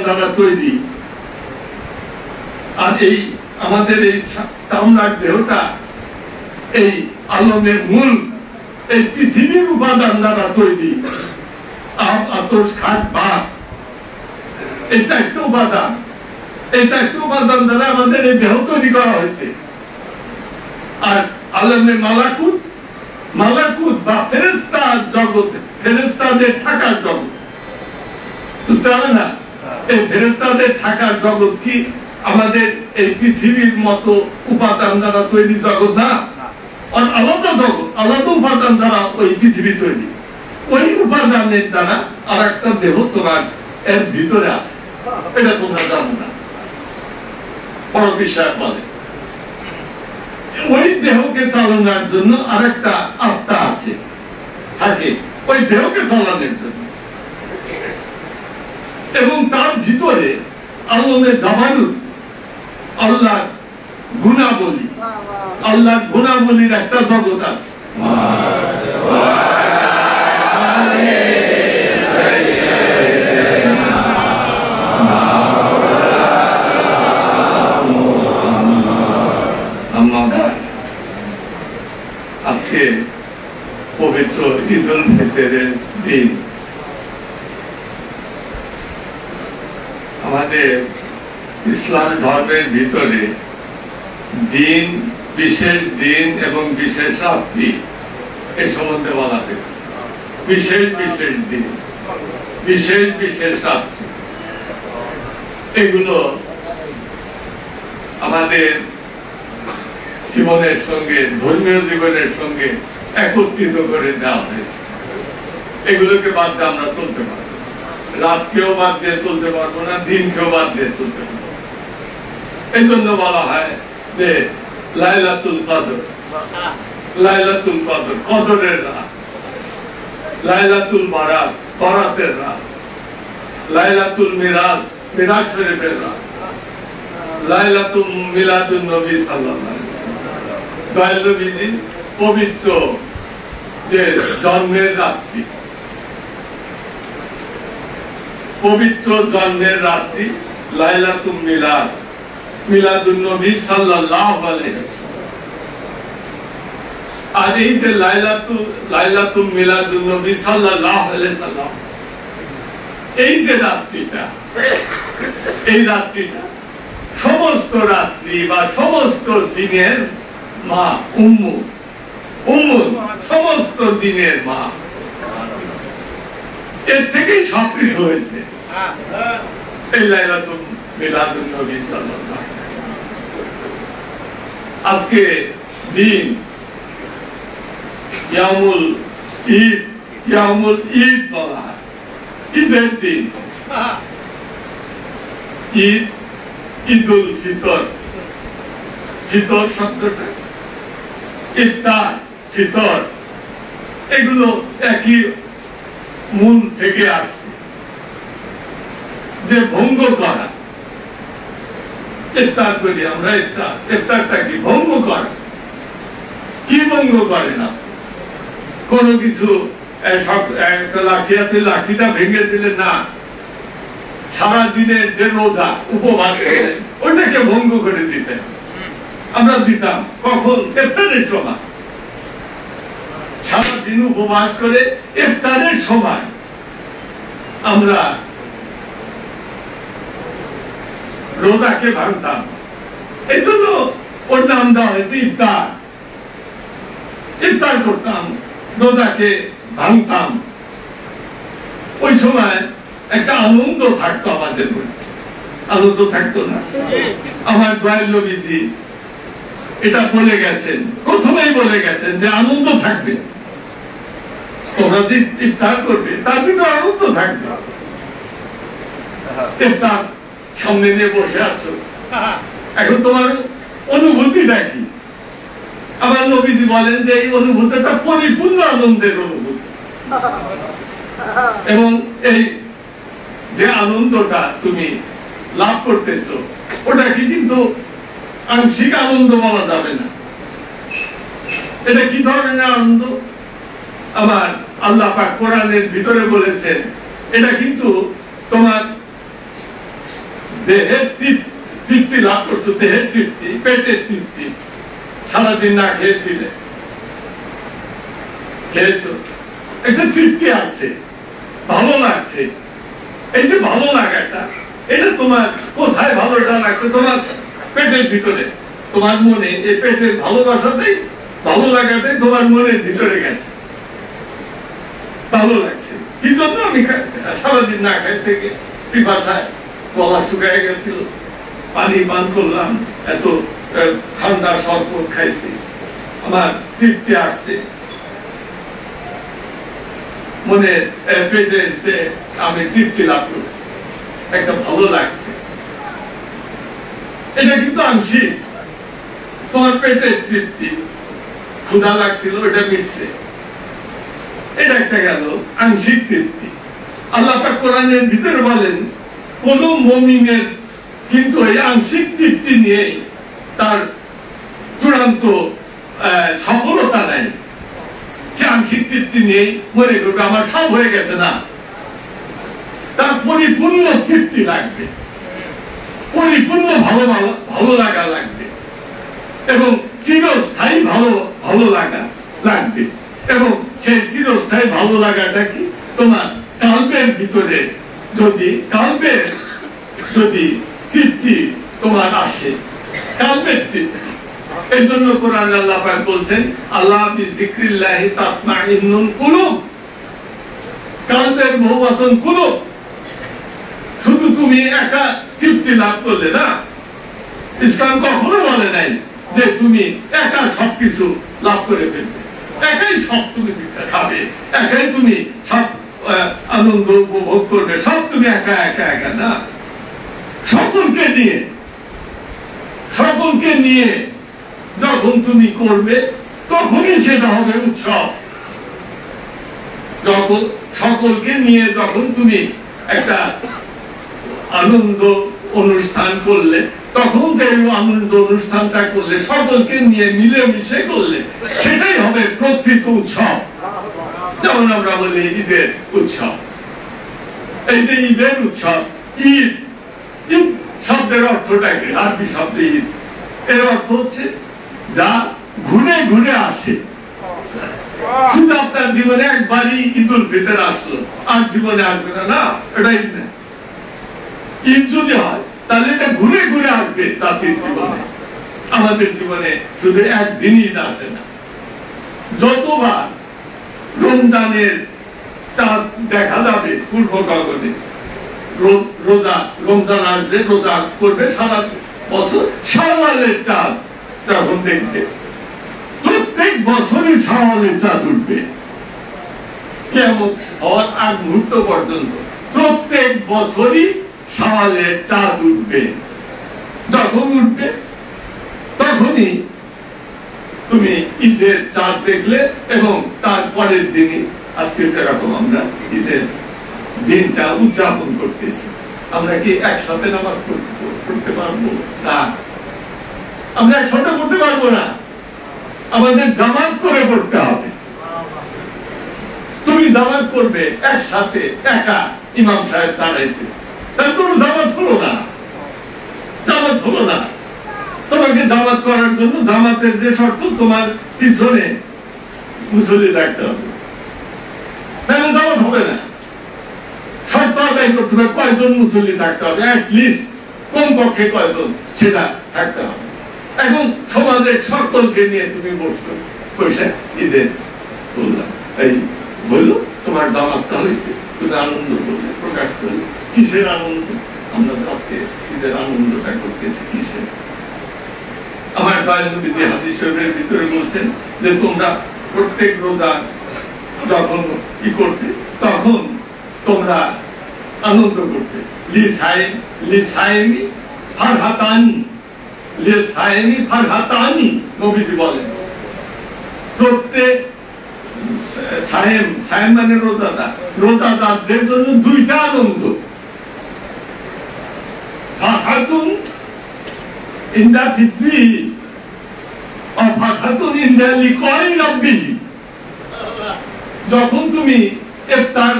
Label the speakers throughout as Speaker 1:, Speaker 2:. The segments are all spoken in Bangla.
Speaker 1: দ্বারা তৈরি। আর এই আমাদের এই চামড়ার দেহটা এই আলমের মূল এই পৃথিবীর উপাদান দ্বারা তৈরি। আতশ, খাট, বাত, এই চারটি উপাদান, এই চারটি উপাদান দ্বারা আমাদের এই দেহ তৈরি করা হয়েছে। আর আলমে মালাকুত, মালাকুত বা ফেরেশতা জগৎ, ফেরেশতাদের থাকার জগৎ, বুঝতে হবে না? এই ফেরেশতাদের থাকার জগৎ কি আমাদের এই পৃথিবীর মতো উপাদান দ্বারা তৈরি জগৎ না, আর আলাদা জগৎ, আলাদা উপাদান দ্বারা ওই পৃথিবী তৈরি। ওই উপাদানের দ্বারা আর একটা দেহ তোমার এর ভিতরে আছে, এটা তোমরা জানো না। বড় বিশ্বাস বলে ওই দেহকে চালানোর জন্য আর একটা আত্মা আছে, থাকে ওই দেহকে চালানোর জন্য। এবং তার ভিতরে আলমে জাবারুত, আল্লাহ গুণাবলী, আল্লাহ গুণাবলীর একটা জগৎ আছে। আজকে পবিত্র ঈদুল ফিতরের দিন। আমাদের ইসলাম ধর্মের ভিতরে দিন, বিশেষ দিন এবং বিশেষ রাত্রি এ সম্বন্ধে বলা হয়েছে। বিশেষ বিশেষ দিন, বিশেষ বিশেষ রাত্রি, এগুলো আমাদের জীবনের সঙ্গে, ধর্মীয় জীবনের সঙ্গে একত্রিত করে দেওয়া হয়েছে। এগুলোকে বাদ দিয়ে আমরা চলতে পারবো, রাতকেও বাদ দিয়ে চলতে পারবো না, দিনকেও বাদ দিয়ে চলতে পারবো। এই জন্য বলা হয় যে লাইলাতুল কদর, লাইলাতুল কদর, কদরের রাত, লাইলাতুল বারাত, বারাতের রাত, লাইলাতুল মিরাজ, মিরাজ শরীফের রাত, লাইলাতুল মিলাদুন নবী সাল্লাল্লাহু আলাইহি ওয়াসাল্লাম, দয়াল নবীজির পবিত্র যে জন্মের রাত্রি, পবিত্র জন্মের রাত্রি লাইলাতুল মিলাদ, মিলাদুন নবী সাল্লাল্লাহু আলাইহি ওয়াসাল্লাম। আর এই যে লাইলাতুল মিলাদুন নবী সাল্লাল্লাহু আলাইহি ওয়াসাল্লাম, এই যে রাত্রিটা, এই রাত্রিটা সমস্ত রাত্রি বা সমস্ত দিনের মা, উম্মু, উম্মু সমস্ত দিনের মা। এর থেকেই সবকিছু হয়েছে এই লাইলাতুল মিলাদুন নবী সাল্লাল্লাহু আলাইহি ওয়াসাল্লাম। আজকে দিন ইয়ামুল ঈদ, ইয়ামুল ঈদ বলা হয়, ঈদের দিন। ঈদ, ঈদুল ফিতর, ফিতর শব্দটা ইফতার, ফিতর, এগুলো একই মূল থেকে আসছে, যে ভঙ্গ করা। ইফতার করি আমরা, ইফতার, ইফতারটা কি? ভঙ্গ করা। কি ভঙ্গ করে না? কোন কিছু একটা লাঠি আছে, লাঠিটা ভেঙে দিলে না, সারা দিনের যে রোজা উপবাস ওটাকে ভঙ্গ করে দিতেন। আমরা দিতাম কখন? ইফতারের সময়। সারা দিন উপবাস করে ইফতারের সময় আমরা রোজাকে ভাঙতাম। এই জন্য ওর নাম দেওয়া হয়েছে ইফতার। ইফতার করতাম, রোজাকে ভাঙতাম। ওই সময় একটা আনন্দ থাকতো আমাদের মধ্যে, আনন্দ থাকতো না? আমার দয়াল নবীজি এটা বলে গেছেন, প্রথমেই বলে গেছেন যে আনন্দ থাকবে। তোমরা যে ইফতার করবে তার কিন্তু আনন্দ থাকবে। ইফতার সামনে নিয়ে বসে আছো, এখন তোমার অনুভূতিটা কি? আমার নবীজি বলেন যে এই অনুভূতিটা পরিপূর্ণ আনন্দের অনুভূতি। এবং এই যে আনন্দটা তুমি লাভ করতেছো, ওটাকে কিন্তু আংশিক আনন্দ বলা যাবে না। এটা কি ধরনের আনন্দ? আবার আল্লাহ পাক কোরআনের ভিতরে বলেছেন এটা কিন্তু তোমার দেহের তৃপ্তি লাভ করছো, দেহের তৃপ্তি, পেটের তৃপ্তি। সারাদিন না খেয়েছিলে, খেয়েছো, একটা তৃপ্তি আছে, ভালো লাগছে। এই যে ভালো লাগাটা, এটা তোমার কোথায় ভালোটা লাগছে? তোমার পেটের ভিতরে, তোমার মনে। এই পেটের ভালোবাসাটাই, ভালো লাগাটাই তোমার মনের ভিতরে গেছে, ভালো লাগছে। কি জন্য আমি সারাদিন না খাই থেকে পিপাসায় গলা শুকায় গেছিল, পানি পান করলাম, এত ঠান্ডা শরবত খাইছি, আমার তৃপ্তি আসছে মনে, পেটে যে আমি তৃপ্তি লাভ করছি, একটা ভালো লাগছে। এটা কিন্তু আংশিক। তোমার পেটের তৃপ্তি, ক্ষুধা লাগছিল, এটা মিটছে, এটা একটা গেল আংশিক তৃপ্তি। আল্লাহ পাক কোরআনের ভিতরে বলেন কোন মুমিনের কিন্তু এই আংশিক তৃপ্তি নিয়ে তার চূড়ান্ত সফলতা নাই। সে আংশিক তৃপ্তি নিয়ে মনে করবে আমার সব হয়ে গেছে, না, তার পরিপূর্ণ তৃপ্তি লাগবে, পরিপূর্ণ ভালো লাগা লাগবে, এবং চিরস্থায়ী ভালো লাগা লাগবে। এবং সেই চিরস্থায়ী ভালো লাগাটা কি? তোমার কাল্পের ভিতরে যদি তৃপ্তি তোমার আসে, কাল্পের তৃপ্তি। এই জন্য কোরআন আল্লাহ পাক বলছেন আল্লাহ বিযিকরিল্লাহি তাতমাইন্নুল কুলুব, কাল্পের বহুবচন কুলুব। শুধু তুমি একা তৃপ্তি লাভ করলে না, ইসলাম কখনো বলে নাই যে তুমি একা সবকিছু লাভ করে ফেলবে, একাই সব তুমি খাবে, একাই তুমি সব আনন্দ উপভোগ করবে, সব তুমি একা একা একা না। সকলকে নিয়ে যখন তুমি করবে তখনই সেটা হবে উৎসব। যখন সকলকে নিয়ে যখন তুমি একটা আনন্দ অনুষ্ঠান করলে, তখন যে আনন্দ অনুষ্ঠানটা করলে, সকলকে নিয়ে মিলেমিশে করলে, সেটাই হবে প্রকৃত উৎসব। যেমন আমরা বলি ঈদের উৎসব। এই যে ঈদের উৎসব, ঈদ শব্দের অর্থটা কি? আরবি শব্দ ঈদ, এর অর্থ হচ্ছে যা ঘুরে ঘুরে আসে। শুধু আপনার জীবনে একবারই ঈদ উল ফিতর আসলো, আর জীবনে আসবে না, না, এটা ঈদ না। ঈদ যদি হয় তাহলে এটা ঘুরে ঘুরে আসবে জাতির জীবনে। আমাদের জীবনে শুধু একদিনই ঈদ আসে না, যতবার রমজানের চাঁদ দেখা যাবে পূর্ব গগনে, রমজান আসবে, রোজা করবে সারা বছর, শাওয়ালের চাঁদ যখন দেখবে, প্রত্যেক বছরই শাওয়ালের চাঁদ উঠবে কিয়ামত হওয়ার আগ মুহূর্ত পর্যন্ত, প্রত্যেক বছরই শাওয়ালের চাঁদ উঠবে। যখন উঠবে তখনই তুমি ঈদের চাঁদ দেখলে, এবং তারপরের দিনে আজকে যেরকম আমরা ঈদের দিনটা উদযাপন করতেছি, আমরা কি একসাথে নামাজ পড়তে পারবো না? আমরা একসাথে পড়তে পারবো না, আমাদের জামাত করে পড়তে হবে। তুমি জামাত করবে একসাথে, একা ইমাম সাহেব দাঁড়াইছে, তাহলে তোমার জামাত হলো না, জামাত হলো না। তোমাকে জামাত করার জন্য জামাতের যে শর্ত, তোমার পিছনে মুসল্লি রাখতে হবে, তাহলে জামাত হবে না। শর্ত আদায় করতে হবে, কয়জন মুসল্লি থাকতে হবে, অ্যাটলিস্ট কমপক্ষে কয়জন, সেটা থাকতে হবে। এখন সমাজের সকলকে নিয়ে তুমি বসছো, পয়সা ঈদের বললাম, এই বললো তোমার জামাতটা হয়েছে, তুমি আনন্দ করলে, প্রকাশ করলে। কিসের আনন্দ? আমরা আজকে ঈদের আনন্দটা করতেছি কিসের? আমার নবীজি হাদিস শরীফের ভিতরে বলছেন যে তোমরা প্রত্যেক রোজা যখন কি করতে, তখন তোমরা আনন্দ করতে। নবীজি বলেন প্রত্যেক সায়েম মানে রোজাদারদের জন্য দুইটা আনন্দ, ফারহাতুন ইনদা ফিতরি ও ফারহাতুন ইনদা লিকাই রাব্বিহি। যখন তুমি ইফতার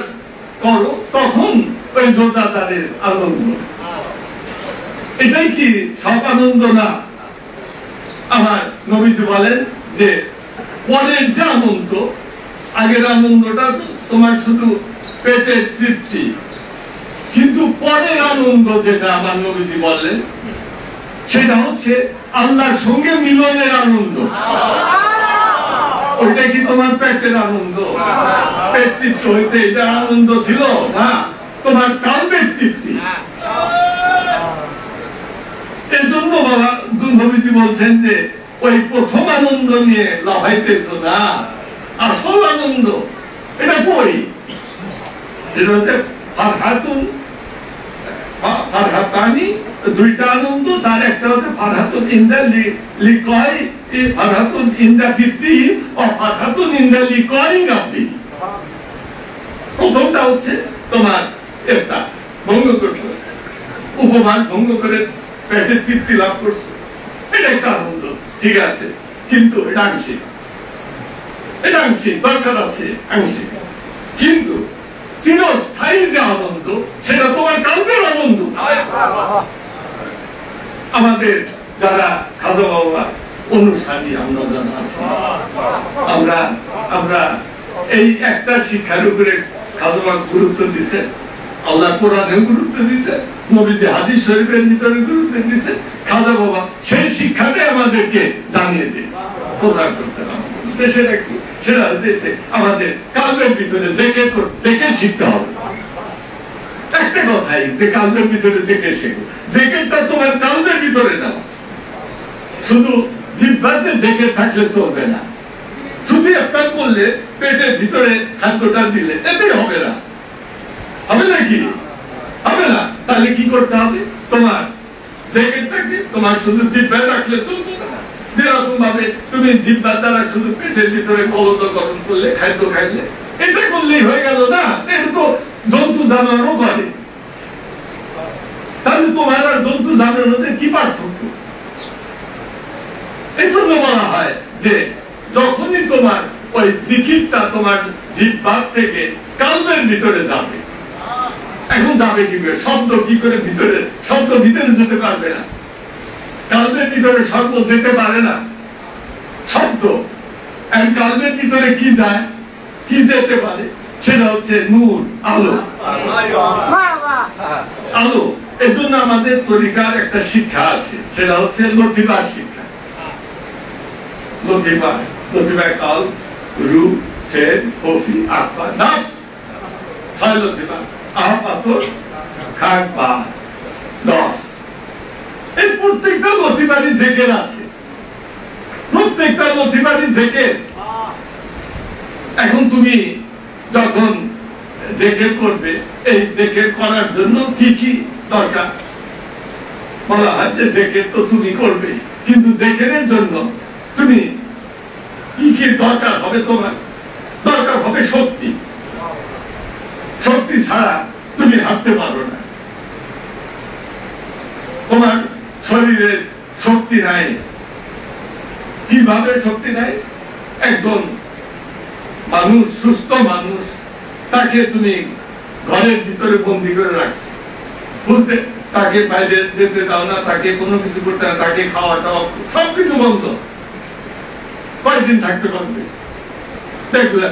Speaker 1: করো তখন ওই রোজাদারের আনন্দ, এটাই কি সব আনন্দ না? আমার নবীজি বলেন যে পরের যে আনন্দ, আগের আনন্দটা তোমার শুধু পেটের তৃপ্তি, কিন্তু পরের আনন্দ যেটা আমার নবীজি বললেন সেটা হচ্ছে আল্লাহর সঙ্গে মিলনের আনন্দ। ওইটা কি তোমার পেটের আনন্দ? পেট তৃপ্তি হয়েছে, এটা আনন্দ ছিল না, তোমার কালবের তৃপ্তি। এই জন্য বাবা নবীজি বলছেন যে ওই প্রথম আনন্দ নিয়ে লাভাইতেছ না, আসল আনন্দ এটা কই? এটা হচ্ছে ফারহাতুন, ফারহাতানি, দুইটা আনন্দ। তার একটা হচ্ছে ফারহাতুন ইনদা লিকাই, ফারহাতুন ইনদা ফিত্রি ও ফারহাতুন ইনদা লিকাই রাব্বি। প্রথমটা হচ্ছে তোমার একটা ভঙ্গ করছো, উপবাস ভঙ্গ করে পেটের তৃপ্তি লাভ করছো, এটা একটা আনন্দ, ঠিক আছে, কিন্তু এটা আংশিক, এটা আংশিক, দরকার আছে আংশিক। কিন্তু চিরস্থায়ী যে আনন্দ সেটা তোমার কালবের আনন্দ। আমাদের যারা খাজা বাবা অনুসারী আমরা যারা আছি, আমরা এই একটা শিক্ষার উপরে খাজা বাবা গুরুত্ব দিছে, আল্লাহ কোরআনে গুরুত্ব দিছে, নবীজি হাদিস শরীফের ভিতরে গুরুত্ব দিছে, খাজা বাবা সেই শিক্ষাটাই আমাদেরকে জানিয়ে দিয়েছে, প্রচার করছে। সেটা কি? সেটা হচ্ছে আমাদের কালবের ভিতরে জেকের শিখতে হবে। একটা কথাই যে কালবের ভিতরে জেকের শেখো, জেকেরটা তোমার কালবের ভিতরে নাও। শুধু জিহ্বাতে জেকের থাকলে চলবে না, শুধু একটা করলে পেটের ভিতরে খাদ্যটা দিলে এতে হবে না, হবে নাকি? হবে না। তাহলে কি করতে হবে? তোমার জেকেরটাকে তোমার শুধু জিহ্বায় রাখলে চলবে না। যেরকম ভাবে তুমি জিহ্বার দ্বারা শুধু পেটের ভিতরে কলতকরণ করলে, খাদ্য খাইলে, এটা করলেই হয়ে গেল না? এটা তো জন্তু জানোয়ারও করে। তাহলে তোমার আর জন্তু জানোয়ারের কি পার্থক্য? এই জন্য বলা হয় যে যখনই তোমার ওই জিকিরটা তোমার জিহ্বার থেকে কালবের ভিতরে যাবে, এখন যাবে কি করে? শব্দ কি করে ভিতরে, শব্দ ভিতরে যেতে পারবে না, কালবের ভিতরে শব্দ যেতে পারে না। শব্দ কালবের ভিতরে কি যায়, কি যেতে পারে? সেটা হচ্ছে নূর, আলো, আলো। এই জন্য আমাদের তরিকার একটা শিক্ষা আছে, সেটা হচ্ছে লতিফার শিক্ষা। লতিফা কাল, রু, সের, কফি, আকবা, নাফস, 6 লতিফা, আহপাতর, খাক, বা 10। এই প্রত্যেকটা লতিফারই জেকের আছে, প্রত্যেকটা লতিফারই জেকের। এখন তুমি যখন জেকের করবে, এই জেকের করার জন্য কি কি দরকার? বলা হয় যে জেকের তো তুমি করবে, কিন্তু জেকেরের জন্য তুমি কি কি দরকার হবে? তোমার দরকার হবে শক্তি। শক্তি ছাড়া তুমি হাঁটতে পারো না। তোমার শরীরের শক্তি নাই। কিভাবে শক্তি নাই? একজন মানুষ, সুস্থ মানুষ, তাকে তুমি ঘরের ভিতরে বন্দি করে রাখছো, বলতে তাকে বাইরে যেতে দাও না, তাকে কোনো কিছু করতে না, তাকে খাওয়া দাওয়া সবকিছু বন্ধ। কয়েকদিন থাকতে পারবে? দেখলে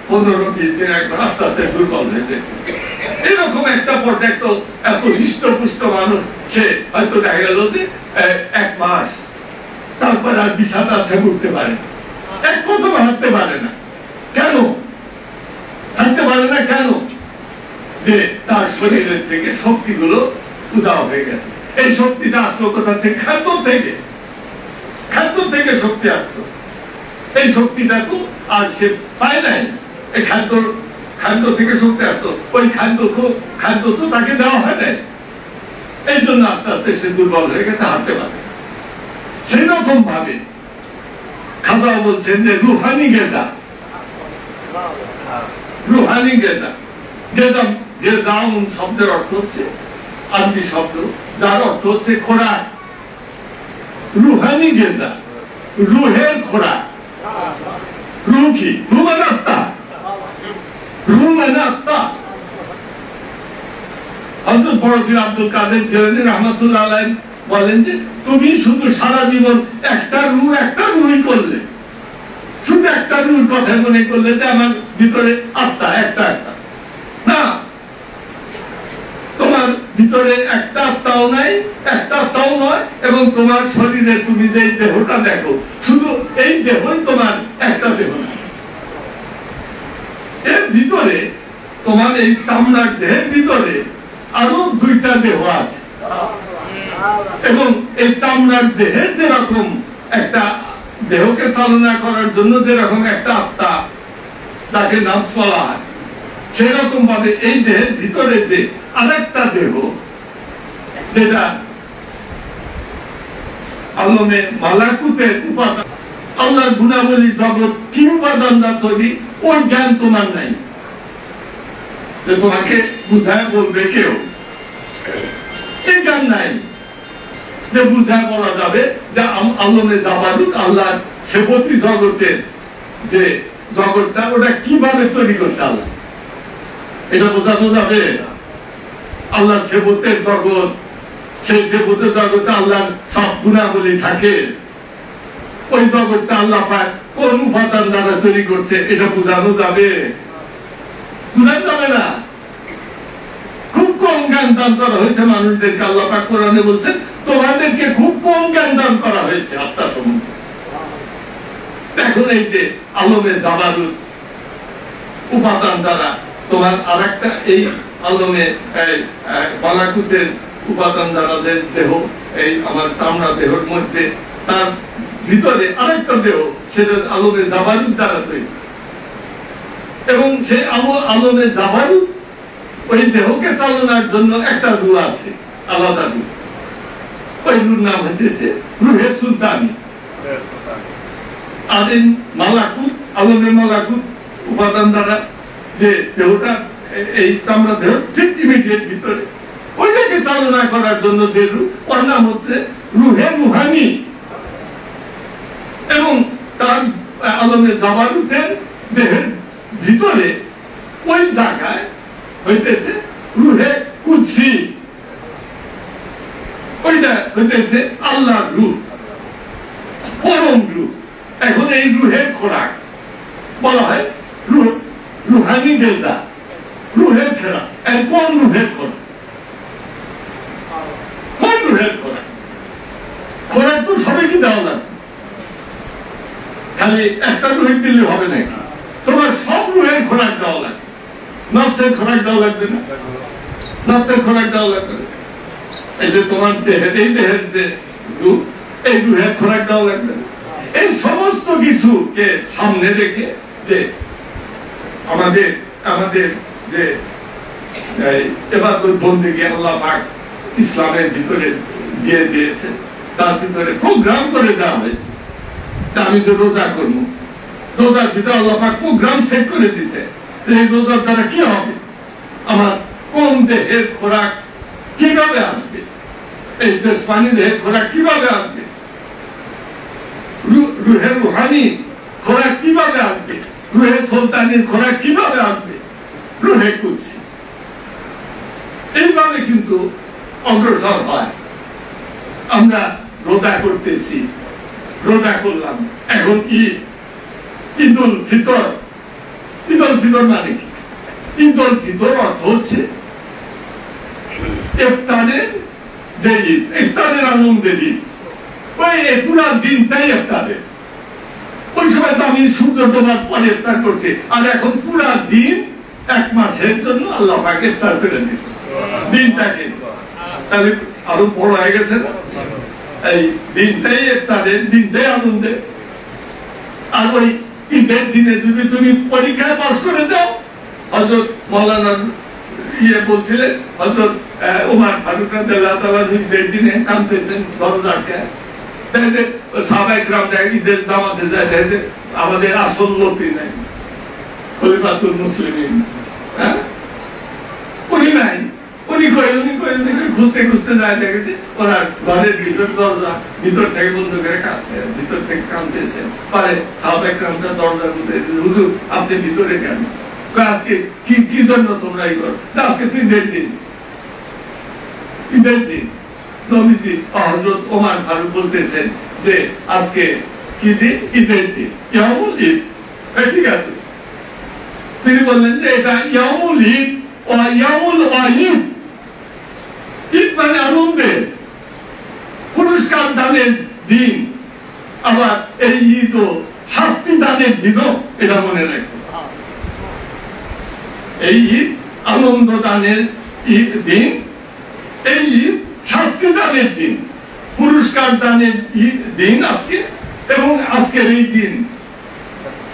Speaker 1: 15-20 দিন একবার আস্তে আস্তে দুর্বল হয়ে যায়। এরকম একটা পর্যায়ে এত হৃষ্টপুষ্ট মানুষ, সে হয়তো দেখা গেল যে 1 মাস, তারপর আর বিছানা থেকে উঠতে পারে না, এক কদম হাঁটতে পারে না। কেন হাঁটতে পারে না? কেন? যে তার শরীরের থেকে শক্তিগুলো উধাও হয়ে গেছে। এই শক্তিটা আসলো কোথা থেকে? খাদ্য থেকে। খাদ্য থেকে শক্তি আসতো। এই শক্তিটা তো আর সে পায় নাই। এই খাদ্য থেকে শক্তি আসতো, ওই খাদ্য তো তাকে দেওয়া হয় নাই। এই জন্য আস্তে আস্তে সে দুর্বল হয়ে গেছে, হাঁটতে পারে। সেই রকম ভাবে খাজা বলছেন যে রুহানি গেজা, রুহানি গেজা, গেজাউন শব্দের অর্থ হচ্ছে আরবি শব্দ, যার অর্থ হচ্ছে খোরাক। রুহানি গেজা, রুহের খোরাক। রু কি? রু মানে আত্মা। রু মানে আত্মা। হযরত ফরকির আব্দুল কাদের জিলানী রাহমাতুল্লাহ আলাইহি বলেন যে তুমি শুধু সারা জীবন একটা রুই করলে, শুধু একটা রুর কথা মনে করলে যে আমার ভিতরে আত্মা একটা না, তোমার ভিতরে একটা আত্মাও নাই, একটা আত্মাও নয়, এবং তোমার শরীরে তুমি যে দেহটা দেখো শুধু এই দেহই তোমার একটা দেহ না, এর ভিতরে তোমার এই চামড়ার দেহের ভিতরে আরো দুইটা দেহ আছে, এবং এই চামড়ার দেহের যেরকম একটা দেহকে চালনা করার জন্য যেরকম একটা আত্মা তাকে নাফস বলা হয়, সেরকম ভাবে এই দেহের ভিতরে যে আরেকটা দেহ যেটা আলমে মালাকুতের উপাদান, আল্লাহর গুণাবলী জগৎ কি উপাদান দ্বারা তৈরি ওই জ্ঞান তোমার নাই, যে তোমাকে বুঝায় বলবে কেউ, এই জ্ঞান নাই যে বুঝায় বলা যাবে যে আলমে জাবারুত আল্লাহর সেবতী জগতের যে জগৎটা ওটা কিভাবে তৈরি করছে আল্লাহ, এটা বোঝানো যাবে? আল্লাহ সেবতের জগৎ, সেই সেবতের জগতে আল্লাহর সব গুণাবলী থাকে, ওই জগৎটা আল্লাহ পাক কোন উপাদান দ্বারা তৈরি করছে এটা বোঝানো যাবে? বোঝানো যাবে না। খুব কম জ্ঞান দান করা হয়েছে মানুষদেরকে, আল্লাহ পাক কোরআনে বলছেন তোমাদেরকে খুব কম জ্ঞান দান করা হয়েছে আত্মা সম্বন্ধে। এখন এই যে আলমে জাবারুত উপাদান দ্বারা তোমার আরেকটা এই আলমে মালাকুতের উপাদান দ্বারা যে দেহ, এই আমার চামড়া দেহের মধ্যে তার ভিতরে আরেকটা দেহ, সেটা আলমে জাবারুত দ্বারা তৈরি, এবং সেই আলমে জাবারুত ওই দেহকে চালনার জন্য একটা রু আছে, আলাদা রু, ওই রুর নাম হইতেছে রুহে সুলতানি। আর এই মালাকুত, আলমে মালাকুত উপাদান দ্বারা যে দেহটা এই চামড়া দেহ ঠিক ইমিডিয়েট ভিতরে, ওইটাকে চালনা করার জন্য যে রু, ওর নাম হচ্ছে রুহে রুহানি, এবং তার আলমে জাবারুতের দেহের ভিতরে ওই জায়গায় হইতেছে রুহে কুদসি, ওইটা হইতেছে আল্লাহর রূহ, পরম রূহ। এখন এই রুহের খোরাক বলা হয় রুহানি গেজা, রুহের খোরাক। কোন রুহের খোরাক? কোন রুহের খোরাক? খোরাক তো সবাইকে দেওয়া লাগবে, খালি একটা রুহের দিলে হবে নাকি? তোমার সব রুহের খোরাক দেওয়া লাগবে, নফসের খোরাক দেওয়া লাগবে না, নফসের খোরাক দেওয়া লাগবে না। এই যে তোমার দেহের, এই দেহের যে রূপ, এই রুহের খোরাক দেওয়া লাগবে না। এই সমস্ত কিছুকে সামনে রেখে যে আমাদের যে ইবাদত বন্দেগী আল্লাহ পাক ইসলামের ভিতরে দিয়ে দিয়েছে, তার ভিতরে প্রোগ্রাম করে দেওয়া হয়েছে। আমি যে রোজা করবো, রোজার ভিতরে আল্লাহ পাক প্রোগ্রাম সেট করে দিছে, এই রোজার দ্বারা কি হবে, আমার কোন দেহের খোরাক কিভাবে আসবে, এই জিসমানি দেহের খোরাক কিভাবে আসবে, রুহে রুহানি খোরাক কিভাবে আসবে, রুহে সুলতানির খোরাক কিভাবে আসবে, রুহে কুদসি। এইভাবে কিন্তু অগ্রসর হয়। আমরা রোজা করতেছি, রোজা করলাম, এখন ঈদুল ফিতর। ঈদুল ফিতর মানে কি? ঈদুল ফিতর অর্থ হচ্ছে ইফতারের যে ঈদ, ইফতারের আনন্দের ঈদ। ওই পুরা দিনটাই ইফতারের। ওই সময় তো আমি সূর্য ডোবার পরে ইফতার করছি, আর এখন পুরা দিন এক মাসের জন্য আল্লাহ পাক ইফতার করে দিচ্ছে দিনটাকে। তাহলে আরো বড় হয়ে গেছে না? এই দিনটাই ইফতারের, দিনটাই আনন্দের। আর ওই ঈদের দিনে যদি তুমি পরীক্ষায় পাস করে যাও, হযরত মাওলানা বলছিলেন, হযরত ওমর ফারুক রাদিয়াল্লাহু তাআলা ঈদের দিনে কাঁদতেছেন দরজাকে, সাহাবায়ে কেরাম ঈদের জামাতে যায়, আমাদের আসল লোকই নাই, খলিফাতুল মুসলিমিন, উনি নাই, উনি খুঁজতে খুঁজতে যায়, দেখেছে ওরা ঘরের ভিতর দরজা ভিতর থেকে বন্ধ করে ভিতর থেকে কাঁদতেছে। পরে সাহাবায়ে কেরামরা দরজা খুলে, হুজুর আপনি ভিতরে কেন? আজকে কি জন্য তোমরা এই করো? আজকে 3 দিন। ঈদের দিন নবীজি হযরত ওমর ফারুক বলতেছেন যে আজকে কি দিন? ঈদের দিন, ইয়াউমুল ঈদ। ঠিক আছে, তিনি বললেন যে এটা ইয়াউমুল ঈদ ও ইয়াউমুল ঈদ। ঈদ মানে আনন্দের, পুরস্কার দানের দিন। আবার এই ঈদ ও শাস্তি দানের দিনও, এটা মনে রাখবে। এই ঈদ আনন্দ দানের দিন, এই ঈদ শাস্তি দানের দিন, পুরস্কার দানের দিন আজকে, এবং আজকের এই দিন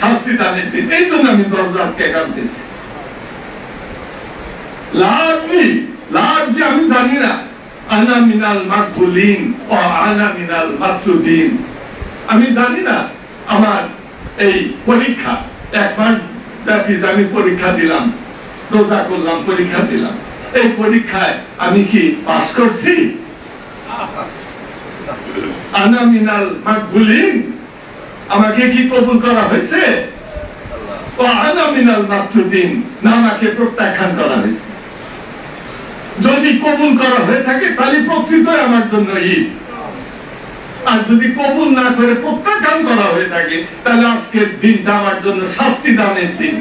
Speaker 1: শাস্তি দানের দিন। এই জন্য আমি দরজাকে কাঁদতেছি। আমি জানি না আনা মিনাল মাকবুলিন ও আনা মিনাল মাতরুদিন। আমি জানি না আমার এই পরীক্ষা, এক মাস ব্যাপী আমি পরীক্ষা দিলাম, রোজা করলাম, পরীক্ষা দিলাম, এই পরীক্ষায় আমি কি পাস করছি? আনা মিনাল মাকবুলিন, আমাকে কি কবুল করা হয়েছে? ও আনা মিনাল মাতরুদিন, না আমাকে প্রত্যাখ্যান করা হয়েছে? যদি কবুল করা হয়ে থাকে তাহলে প্রকৃত আমার জন্য ঈদ, আর যদি কবুল না করে প্রত্যাখ্যান করা হয়ে থাকে তাহলে আজকের দিনটা আমার জন্য শাস্তি দানের দিন।